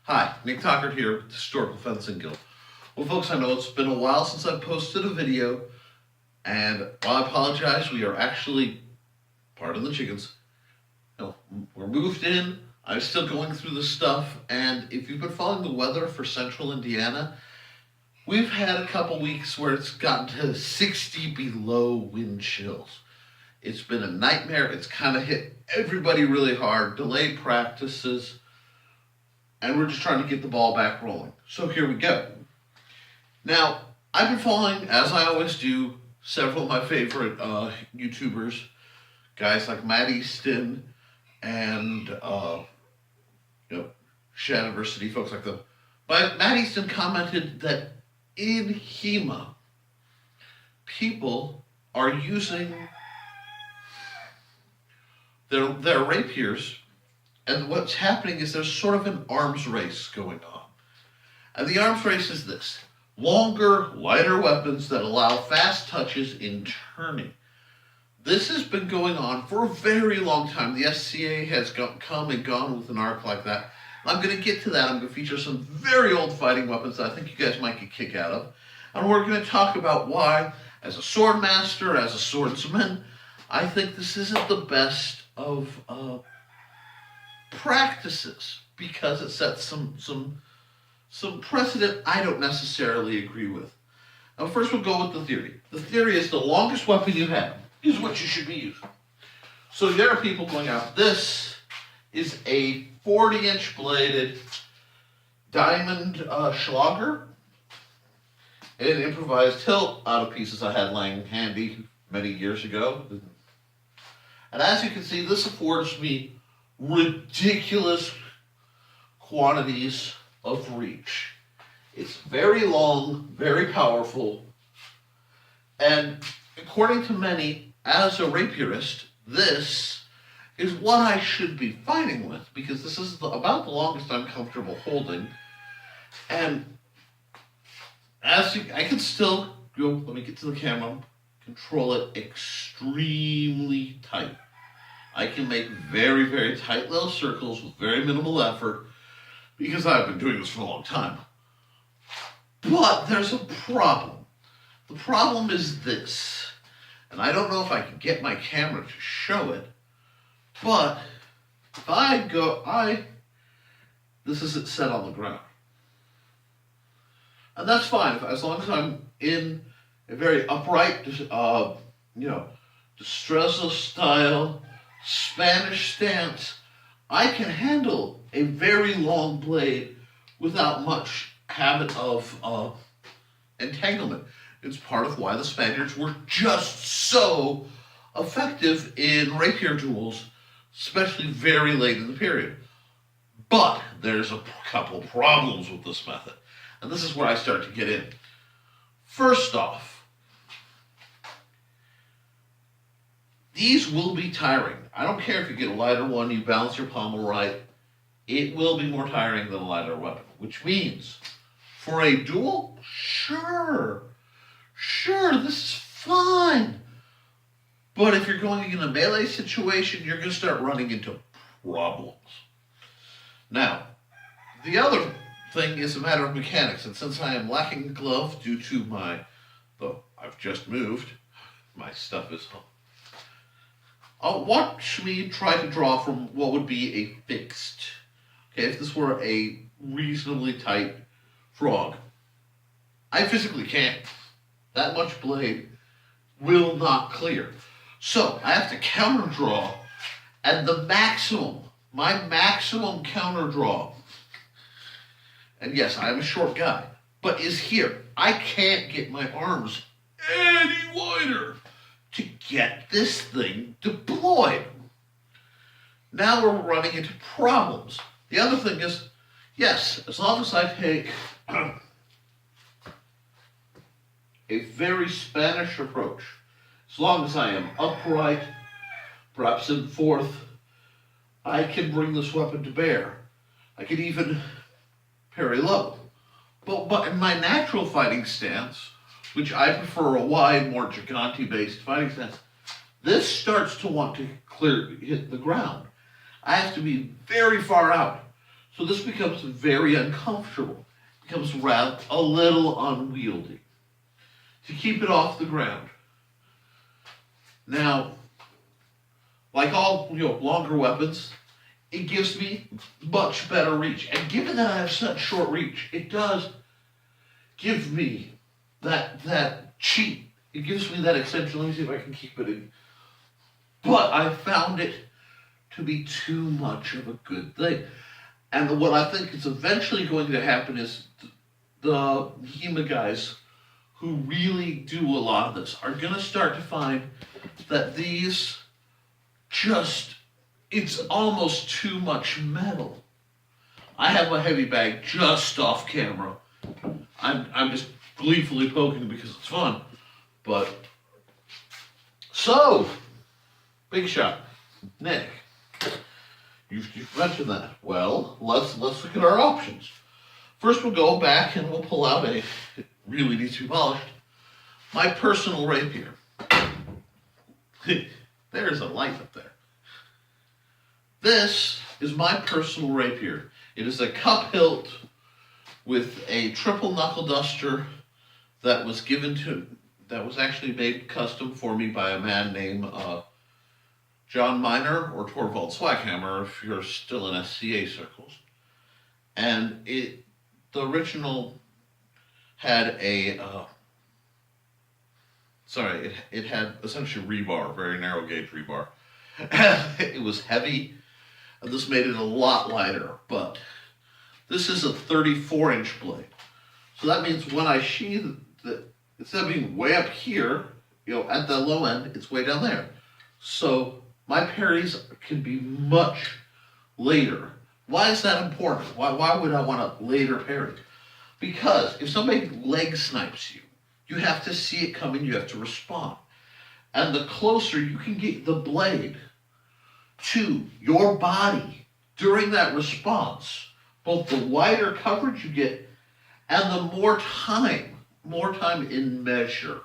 Hi, Nick Tockert here with the Historical Fencing Guild. Well, folks, I know it's been a while since I posted a video, and while I apologize, we are actually, pardon the chickens, we're moved in. I'm still going through the stuff, and if you've been following the weather for central Indiana, we've had a couple weeks where it's gotten to 60 below wind chills. It's been a nightmare. It's kind of hit everybody really hard, delayed practices, and we're just trying to get the ball back rolling. So here we go. Now, I've been following, as I always do, several of my favorite YouTubers, guys like Matt Easton and Shadiversity, folks like them. But Matt Easton commented that in HEMA, people are using their rapiers, and what's happening is there's sort of an arms race going on. And the arms race is this: longer, lighter weapons that allow fast touches in turning. This has been going on for a very long time. The SCA has come and gone with an arc like that. I'm going to get to that. I'm going to feature some very old fighting weapons that I think you guys might get a kick out of. And we're going to talk about why, as a sword master, as a swordsman, I think this isn't the best of practices, because it sets some precedent I don't necessarily agree with. Now, first we'll go with the theory. The theory is the longest weapon you have is what you should be using. So there are people going out. This is a 40-inch bladed diamond Schlager, an improvised hilt out of pieces I had laying handy many years ago. And as you can see, this affords me ridiculous quantities of reach. It's very long, very powerful, and according to many, as a rapierist, this is what I should be fighting with, because this is about the longest I'm comfortable holding. And I can still go, let me get to the camera, control it extremely tight. I can make very, very tight little circles with very minimal effort, because I've been doing this for a long time. But there's a problem. The problem is this, and I don't know if I can get my camera to show it, but if this isn't set on the ground. And that's fine, as long as I'm in a very upright, Destreza style, Spanish stance, I can handle a very long blade without much habit of entanglement. It's part of why the Spaniards were just so effective in rapier duels, especially very late in the period. But there's a couple problems with this method, and this is where I start to get in. First off, these will be tiring. I don't care if you get a lighter one, you balance your pommel right, it will be more tiring than a lighter weapon. Which means, for a duel, sure, this is fine. But if you're going in a melee situation, you're going to start running into problems. Now, the other thing is a matter of mechanics, and since I am lacking a glove due to I've just moved, my stuff is home. Watch me try to draw from what would be a fixed. Okay, if this were a reasonably tight frog, I physically can't. That much blade will not clear. So I have to counter draw, and my maximum counter draw, and yes, I am a short guy, but is here. I can't get my arms any wider to get this thing deployed. Now we're running into problems. The other thing is, yes, as long as I take a very Spanish approach, as long as I am upright, perhaps in fourth, I can bring this weapon to bear. I can even parry low. But in my natural fighting stance, which I prefer a wide, more gigante-based fighting stance, this starts to want to hit the ground. I have to be very far out. So this becomes very uncomfortable. It becomes rather a little unwieldy to keep it off the ground. Now, like all longer weapons, it gives me much better reach. And given that I have such short reach, it does give me that cheat. It gives me that extension. Let me see if I can keep it in. But I found it to be too much of a good thing. And what I think is eventually going to happen is the HEMA guys who really do a lot of this are going to start to find that these it's almost too much metal. I have a heavy bag just off camera. I'm just gleefully poking because it's fun. But, so, big shot. Nick, you've mentioned that. Well, let's look at our options. First, we'll go back and we'll pull out it really needs to be polished, my personal rapier. There's a light up there. This is my personal rapier. It is a cup hilt with a triple knuckle duster that was actually made custom for me by a man named John Miner or Torvald Swaghammer if you're still in SCA circles. And the original had it had essentially rebar, very narrow gauge rebar. It was heavy, and this made it a lot lighter, but this is a 34-inch blade. So that means when I sheathe it, instead of being way up here, at the low end, it's way down there. So my parries can be much later. Why is that important? Why would I want a later parry? Because if somebody leg snipes you, you have to see it coming, you have to respond. And the closer you can get the blade to your body during that response, both the wider coverage you get and the more time in measure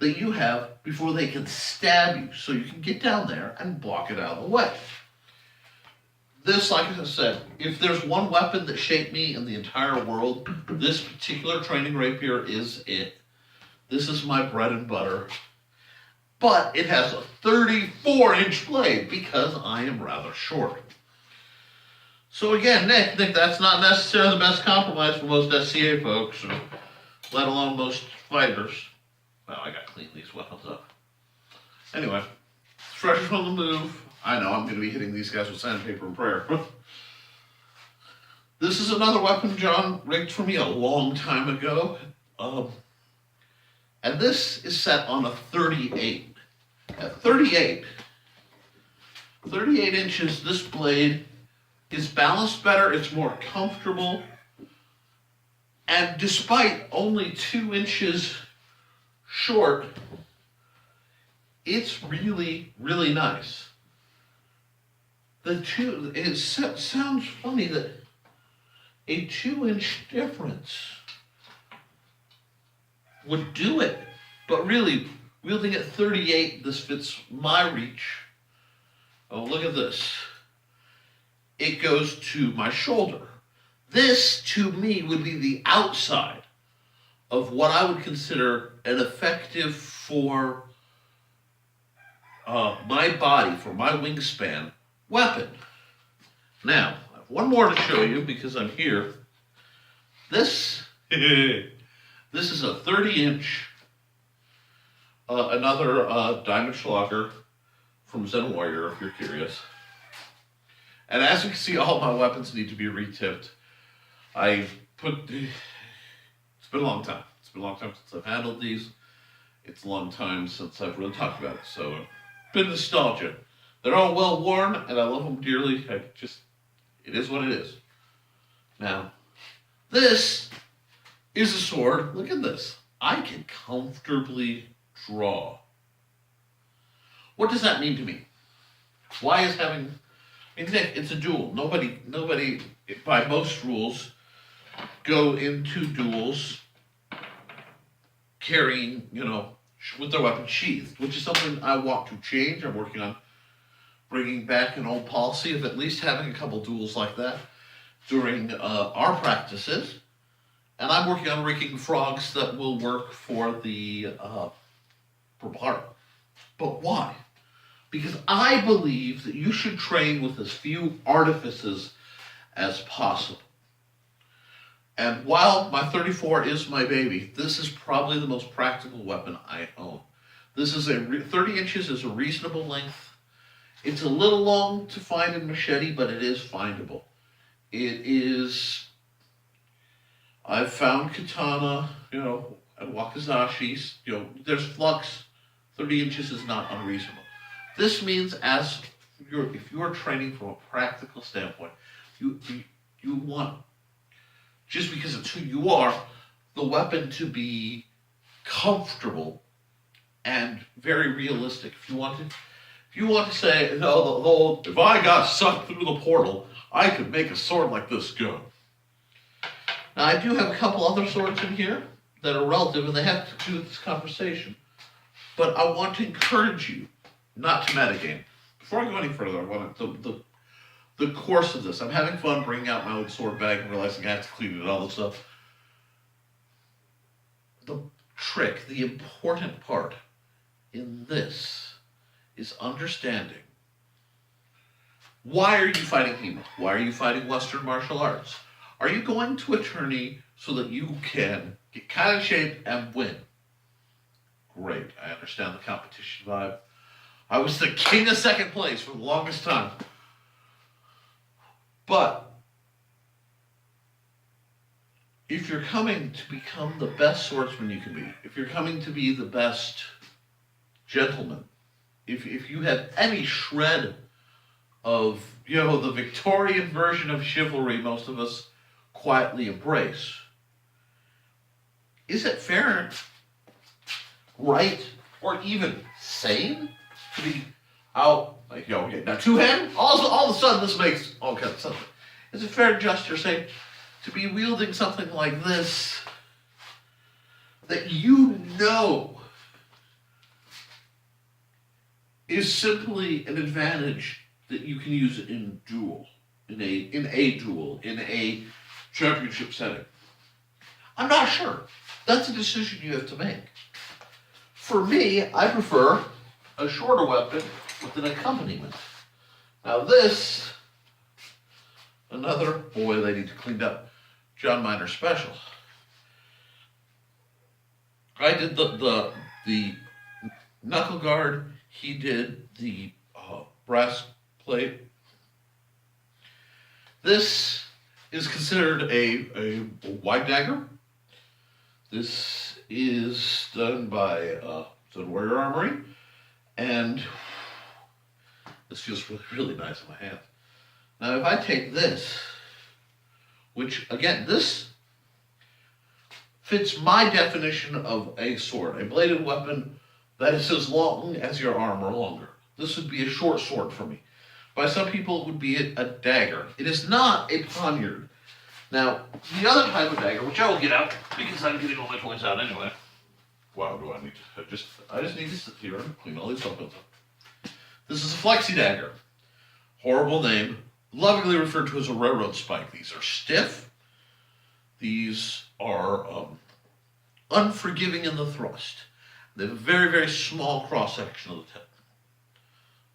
that you have before they can stab you, so you can get down there and block it out of the way. This, like I said, if there's one weapon that shaped me in the entire world, this particular training rapier is it. This is my bread and butter. But it has a 34-inch blade because I am rather short. So again, Nick, that's not necessarily the best compromise for most SCA folks, or let alone most fighters. Well, I gotta clean these weapons up. Anyway, fresh from the move. I know I'm going to be hitting these guys with sandpaper and prayer. This is another weapon John rigged for me a long time ago. And this is set on a 38. At 38 inches, this blade is balanced better, it's more comfortable. And despite only 2 inches short, it's really, really nice. It sounds funny that a 2-inch difference would do it. But really, wielding at 38, this fits my reach. Oh, look at this. It goes to my shoulder. This, to me, would be the outside of what I would consider an effective for my body, for my wingspan, weapon. Now, I have one more to show you because I'm here. This is a 30-inch, another diamond schlocker from Zen Warrior, if you're curious. And as you can see, all my weapons need to be retipped. It's been a long time. It's been a long time since I've handled these. It's a long time since I've really talked about it. So, been nostalgia. They're all well worn, and I love them dearly. It is what it is. Now, this is a sword. Look at this. I can comfortably draw. What does that mean to me? Why is having... Nick, it's a duel. Nobody, by most rules, go into duels carrying, with their weapon sheathed, which is something I want to change. I'm working on bringing back an old policy of at least having a couple duels like that. during our practices, and I'm working on rigging frogs that will work for the purple heart. But why? Because I believe that you should train with as few artifices as possible. And while my 34 is my baby, this is probably the most practical weapon I own. This is 30 inches is a reasonable length. It's a little long to find in machete, but it is findable. It is, I've found katana, at Wakizashi's, there's flux. 30 inches is not unreasonable. This means if you're training from a practical standpoint, you want, just because it's who you are, the weapon to be comfortable and very realistic. If you want to say, no, if I got sucked through the portal, I could make a sword like this go. Now, I do have a couple other swords in here that are relative, and they have to do with this conversation. But I want to encourage you not to metagame. Before I go any further, I want the course of this. I'm having fun bringing out my old sword bag and realizing I have to clean it and all this stuff. The trick, the important part in this is understanding, why are you fighting people? Why are you fighting Western martial arts? Are you going to a tourney so that you can get kind of shape and win? Great, I understand the competition vibe. I was the king of second place for the longest time. But if you're coming to become the best swordsman you can be, if you're coming to be the best gentleman, if you have any shred of, the Victorian version of chivalry most of us quietly embrace, is it fair, right, or even sane to be out, like, now two-handed? All of a sudden this makes all kinds of sense. Is it fair to gesture, say, to be wielding something like this that is simply an advantage that you can use in a championship setting? I'm not sure. That's a decision you have to make. For me, I prefer a shorter weapon with an accompaniment. Now this, boy, they need to clean up, John Miner special. I did the knuckle guard. He did the brass plate. This is considered a wide dagger. This is done by Warrior Armory, and this feels really, really nice in my hand. Now, if I take this, which again, this fits my definition of a sword, a bladed weapon that is as long as your arm or longer. This would be a short sword for me. By some people, it would be a dagger. It is not a poniard. Now, the other type of dagger, which I will get out because I'm getting all my toys out anyway. Wow, do I need to I just need to sit here and clean all these weapons up. This is a flexi dagger. Horrible name. Lovingly referred to as a railroad spike. These are stiff. These are unforgiving in the thrust. They have a very, very small cross-section of the tip.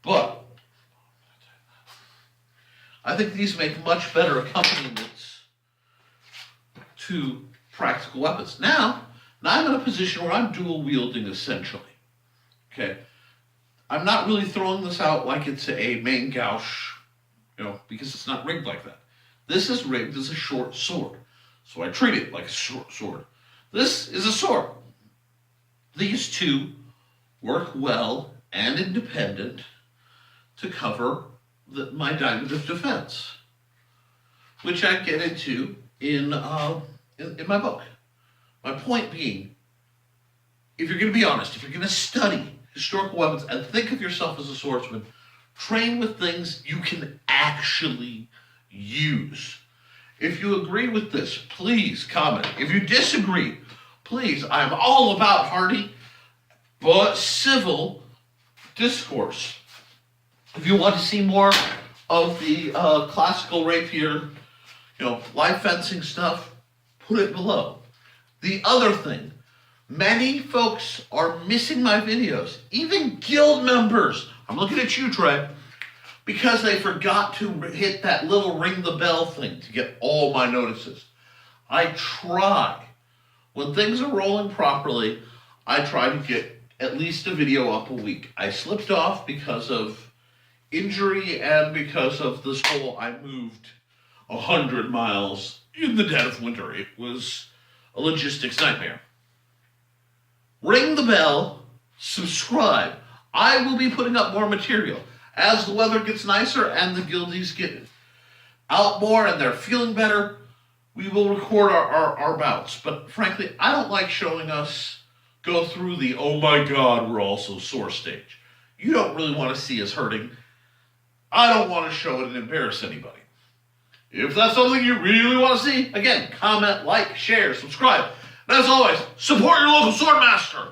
But I think these make much better accompaniments to practical weapons. Now I'm in a position where I'm dual wielding essentially. Okay, I'm not really throwing this out like it's a main gouge, because it's not rigged like that. This is rigged as a short sword, so I treat it like a short sword. This is a sword. These two work well and independent to cover my diamond of defense, which I get into in my book. My point being, if you're going to be honest, if you're going to study historical weapons and think of yourself as a swordsman, train with things you can actually use. If you agree with this, please comment. If you disagree, please, I'm all about hearty but civil discourse. If you want to see more of the classical rapier live fencing stuff, put it below. The other thing, many folks are missing my videos, even guild members. I'm looking at you, Trey, because they forgot to hit that little ring the bell thing to get all my notices. I try. When things are rolling properly, I try to get at least a video up a week. I slipped off because of injury and because of this whole I moved 100 miles in the dead of winter. It was a logistics nightmare. Ring the bell, subscribe. I will be putting up more material. As the weather gets nicer and the guildies get out more and they're feeling better, we will record our bouts. But frankly, I don't like showing us go through the, oh my God, we're all so sore stage. You don't really want to see us hurting. I don't want to show it and embarrass anybody. If that's something you really want to see, again, comment, like, share, subscribe. And as always, support your local sword master.